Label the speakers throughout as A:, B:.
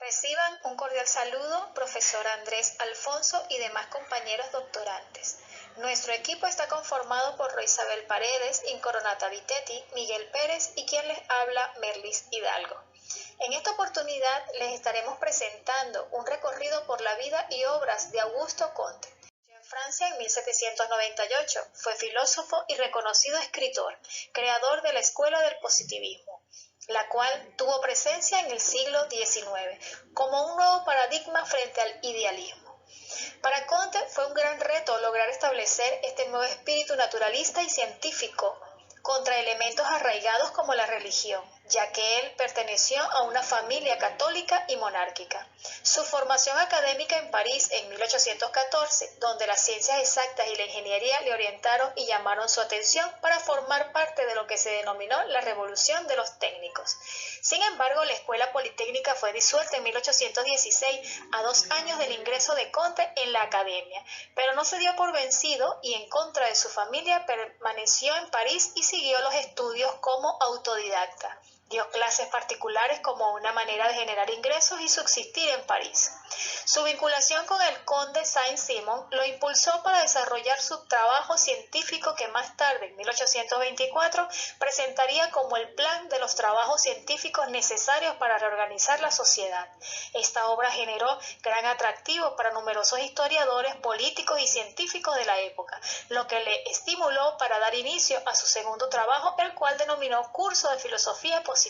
A: Reciban un cordial saludo, profesor Andrés Alfonso y demás compañeros doctorantes. Nuestro equipo está conformado por Roisabel Paredes, Incoronata Vitetti, Miguel Pérez y quien les habla, Merlis Hidalgo. En esta oportunidad les estaremos presentando un recorrido por la vida y obras de Augusto Comte. En Francia en 1798 fue filósofo y reconocido escritor, creador de la Escuela del Positivismo, la cual tuvo presencia en el siglo XIX como un nuevo paradigma frente al idealismo. Para Comte fue un gran reto lograr establecer este nuevo espíritu naturalista y científico contra elementos arraigados como la religión, ya que él perteneció a una familia católica y monárquica. Su formación académica en París en 1814, donde las ciencias exactas y la ingeniería le orientaron y llamaron su atención para formar parte de lo que se denominó la Revolución de los Técnicos. Sin embargo, la Escuela Politécnica fue disuelta en 1816, a 2 años del ingreso de Comte en la academia, pero no se dio por vencido y en contra de su familia permaneció en París y siguió los estudios como autodidacta. Dio clases particulares como una manera de generar ingresos y subsistir en París. Su vinculación con el conde Saint-Simon lo impulsó para desarrollar su trabajo científico que más tarde, en 1824, presentaría como el plan de los trabajos científicos necesarios para reorganizar la sociedad. Esta obra generó gran atractivo para numerosos historiadores, políticos y científicos de la época, lo que le estimuló para dar inicio a su segundo trabajo, el cual denominó Curso de Filosofía Positiva.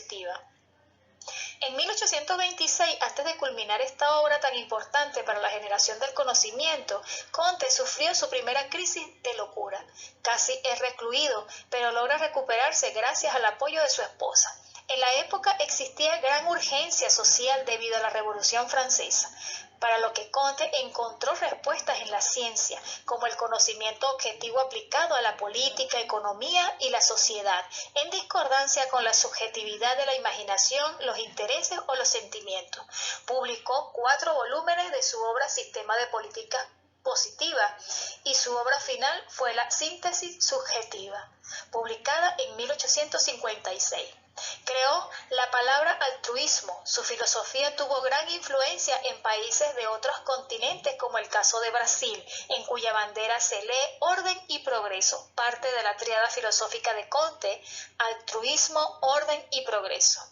A: En 1826, antes de culminar esta obra tan importante para la generación del conocimiento, Comte sufrió su primera crisis de locura. Casi es recluido, pero logra recuperarse gracias al apoyo de su esposa. En la época existía gran urgencia social debido a la Revolución Francesa, para lo que Comte encontró respuestas en la ciencia, como el conocimiento objetivo aplicado a la política, economía y la sociedad, en discordancia con la subjetividad de la imaginación, los intereses o los sentimientos. Publicó 4 volúmenes de su obra Sistema de Política Positiva y su obra final fue la Síntesis Subjetiva, publicada en 1856. Creó la palabra altruismo. Su filosofía tuvo gran influencia en países de otros continentes, como el caso de Brasil, en cuya bandera se lee orden y progreso, parte de la tríada filosófica de Comte: altruismo, orden y progreso.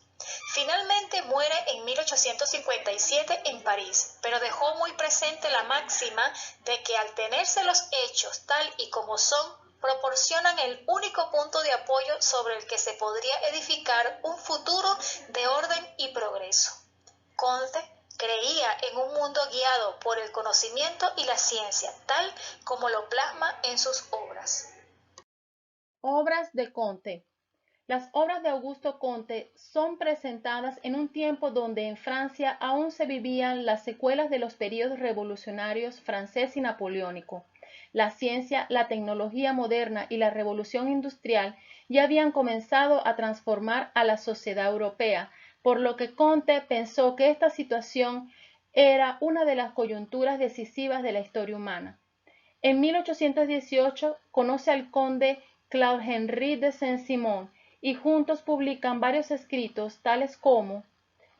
A: Finalmente muere en 1857 en París, pero dejó muy presente la máxima de que al tenerse los hechos tal y como son, proporcionan el único punto de apoyo sobre el que se podría edificar un futuro de orden y progreso. Comte creía en un mundo guiado por el conocimiento y la ciencia, tal como lo plasma en sus obras.
B: Obras de Comte. Las obras de Augusto Comte son presentadas en un tiempo donde en Francia aún se vivían las secuelas de los períodos revolucionarios francés y napoleónico. La ciencia, la tecnología moderna y la revolución industrial ya habían comenzado a transformar a la sociedad europea, por lo que Comte pensó que esta situación era una de las coyunturas decisivas de la historia humana. En 1818 conoce al conde Claude-Henri de Saint-Simon y juntos publican varios escritos tales como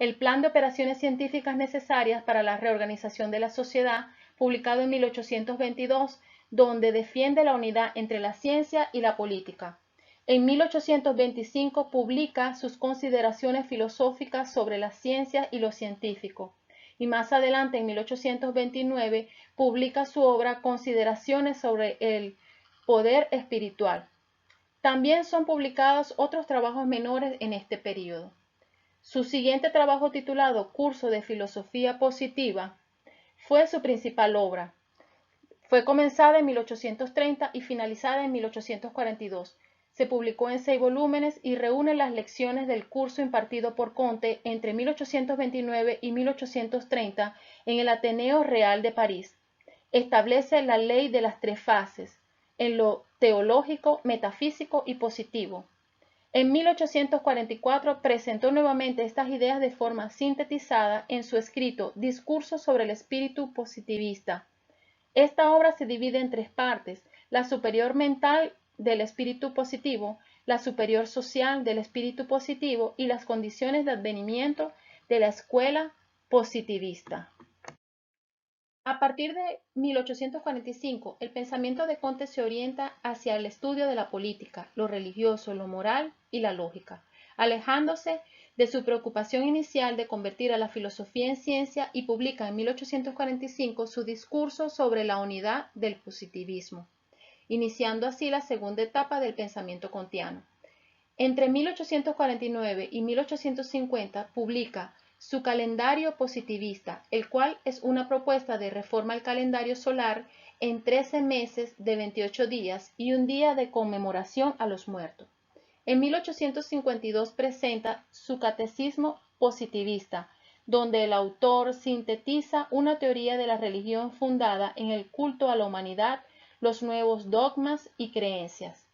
B: El Plan de Operaciones Científicas Necesarias para la Reorganización de la Sociedad, publicado en 1822, donde defiende la unidad entre la ciencia y la política. En 1825 publica sus consideraciones filosóficas sobre la ciencia y lo científico, y más adelante, en 1829, publica su obra Consideraciones sobre el poder espiritual. También son publicados otros trabajos menores en este período. Su siguiente trabajo, titulado Curso de Filosofía Positiva, fue su principal obra. Fue comenzada en 1830 y finalizada en 1842. Se publicó en 6 volúmenes y reúne las lecciones del curso impartido por Comte entre 1829 y 1830 en el Ateneo Real de París. Establece la ley de las 3 fases, en lo teológico, metafísico y positivo. En 1844 presentó nuevamente estas ideas de forma sintetizada en su escrito Discurso sobre el espíritu positivista. Esta obra se divide en 3 partes: la superior mental del espíritu positivo, la superior social del espíritu positivo y las condiciones de advenimiento de la escuela positivista. A partir de 1845, el pensamiento de Comte se orienta hacia el estudio de la política, lo religioso, lo moral y la lógica, alejándose de su preocupación inicial de convertir a la filosofía en ciencia, y publica en 1845 su discurso sobre la unidad del positivismo, iniciando así la segunda etapa del pensamiento kantiano. Entre 1849 y 1850 publica su calendario positivista, el cual es una propuesta de reforma al calendario solar en 13 meses de 28 días y un día de conmemoración a los muertos. En 1852 presenta su Catecismo positivista, donde el autor sintetiza una teoría de la religión fundada en el culto a la humanidad, los nuevos dogmas y creencias.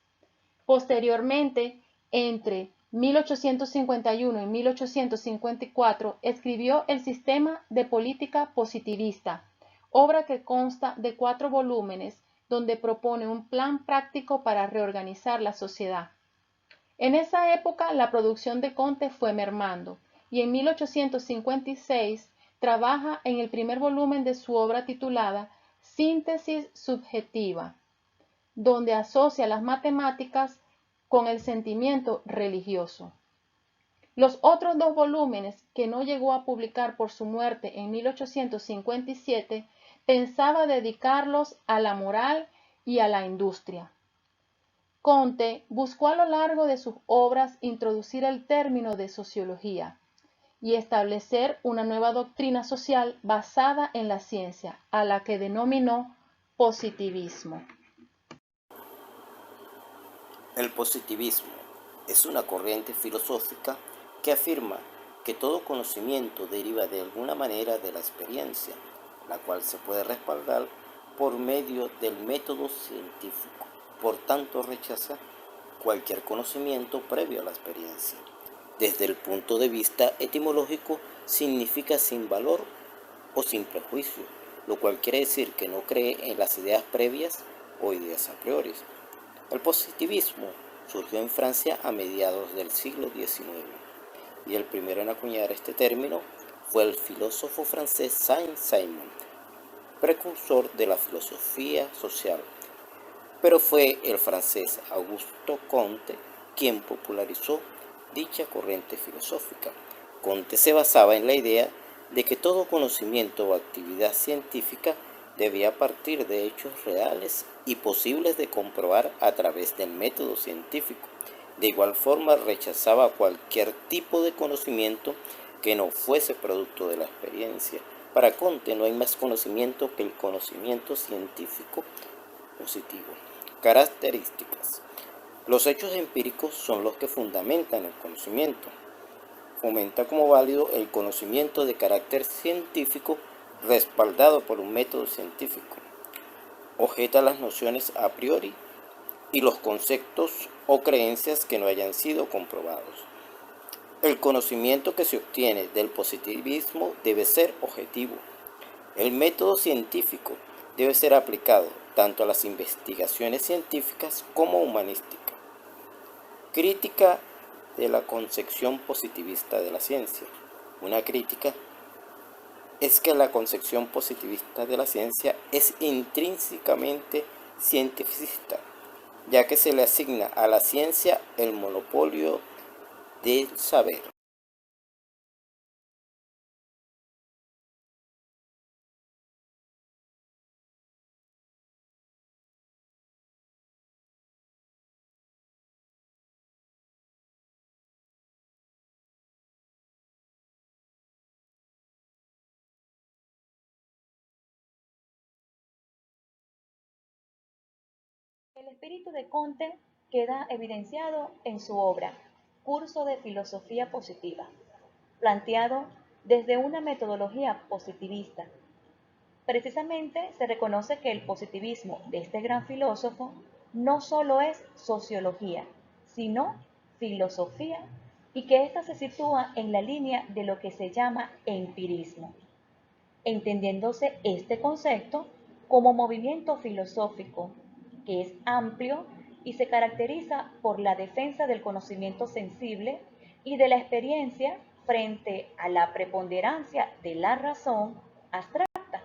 B: Posteriormente, entre 1851 y 1854, escribió El sistema de política positivista, obra que consta de 4 volúmenes, donde propone un plan práctico para reorganizar la sociedad. En esa época, la producción de Comte fue mermando, y en 1856 trabaja en el primer volumen de su obra titulada Síntesis subjetiva, donde asocia las matemáticas con el sentimiento religioso. Los otros 2 volúmenes, que no llegó a publicar por su muerte en 1857, pensaba dedicarlos a la moral y a la industria. Comte buscó a lo largo de sus obras introducir el término de sociología y establecer una nueva doctrina social basada en la ciencia, a la que denominó positivismo.
C: El positivismo es una corriente filosófica que afirma que todo conocimiento deriva de alguna manera de la experiencia, la cual se puede respaldar por medio del método científico. Por tanto, rechaza cualquier conocimiento previo a la experiencia. Desde el punto de vista etimológico, significa sin valor o sin prejuicio, lo cual quiere decir que no cree en las ideas previas o ideas a priori. El positivismo surgió en Francia a mediados del siglo XIX, y el primero en acuñar este término fue el filósofo francés Saint-Simon, precursor de la filosofía social. Pero fue el francés Auguste Comte quien popularizó dicha corriente filosófica. Comte se basaba en la idea de que todo conocimiento o actividad científica debía partir de hechos reales y posibles de comprobar a través del método científico. De igual forma, rechazaba cualquier tipo de conocimiento que no fuese producto de la experiencia. Para Comte no hay más conocimiento que el conocimiento científico positivo. Características. Los hechos empíricos son los que fundamentan el conocimiento. Fomenta como válido el conocimiento de carácter científico respaldado por un método científico. Objeta las nociones a priori y los conceptos o creencias que no hayan sido comprobados. El conocimiento que se obtiene del positivismo debe ser objetivo. El método científico debe ser aplicado tanto a las investigaciones científicas como humanísticas. Crítica de la concepción positivista de la ciencia. Una crítica es que la concepción positivista de la ciencia es intrínsecamente cientificista, ya que se le asigna a la ciencia el monopolio del saber.
B: El espíritu de Comte queda evidenciado en su obra, Curso de Filosofía Positiva, planteado desde una metodología positivista. Precisamente se reconoce que el positivismo de este gran filósofo no solo es sociología, sino filosofía, y que ésta se sitúa en la línea de lo que se llama empirismo, entendiéndose este concepto como movimiento filosófico que es amplio y se caracteriza por la defensa del conocimiento sensible y de la experiencia
D: frente a la preponderancia de la razón abstracta,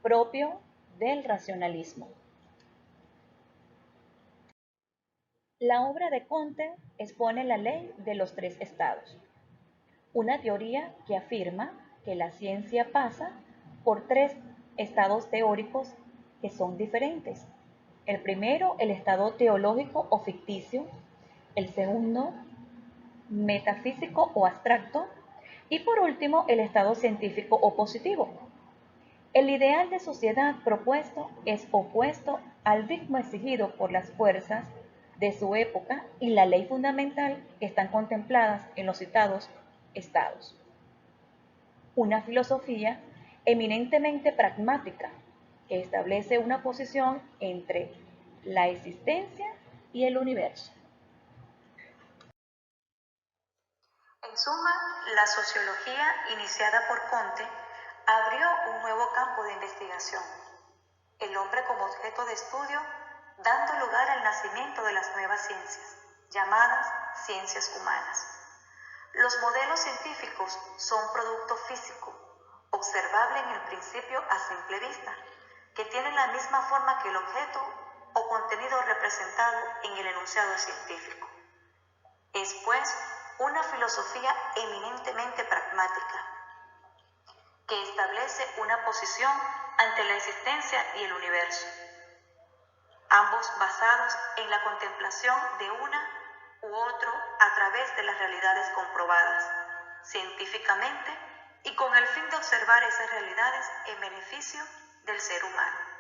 D: propio del racionalismo. La obra de Comte expone la ley de los tres estados, una teoría que afirma que la ciencia pasa por tres estados teóricos que son diferentes. El primero, el estado teológico o ficticio; el segundo, metafísico o abstracto; y por último, el estado científico o positivo. El ideal de sociedad propuesto es opuesto al ritmo exigido por las fuerzas de su época y la ley fundamental que están contempladas en los citados estados. Una filosofía eminentemente pragmática que establece una posición entre la existencia y el universo.
E: En suma, la sociología iniciada por Comte abrió un nuevo campo de investigación, el hombre como objeto de estudio, dando lugar al nacimiento de las nuevas ciencias, llamadas ciencias humanas. Los modelos científicos son producto físico, observable en el principio a simple vista, que tienen la misma forma que el objeto o contenido representado en el enunciado científico. Es, pues, una filosofía eminentemente pragmática, que establece una posición ante la existencia y el universo, ambos basados en la contemplación de una u otro a través de las realidades comprobadas científicamente y con el fin de observar esas realidades en beneficio del ser humano.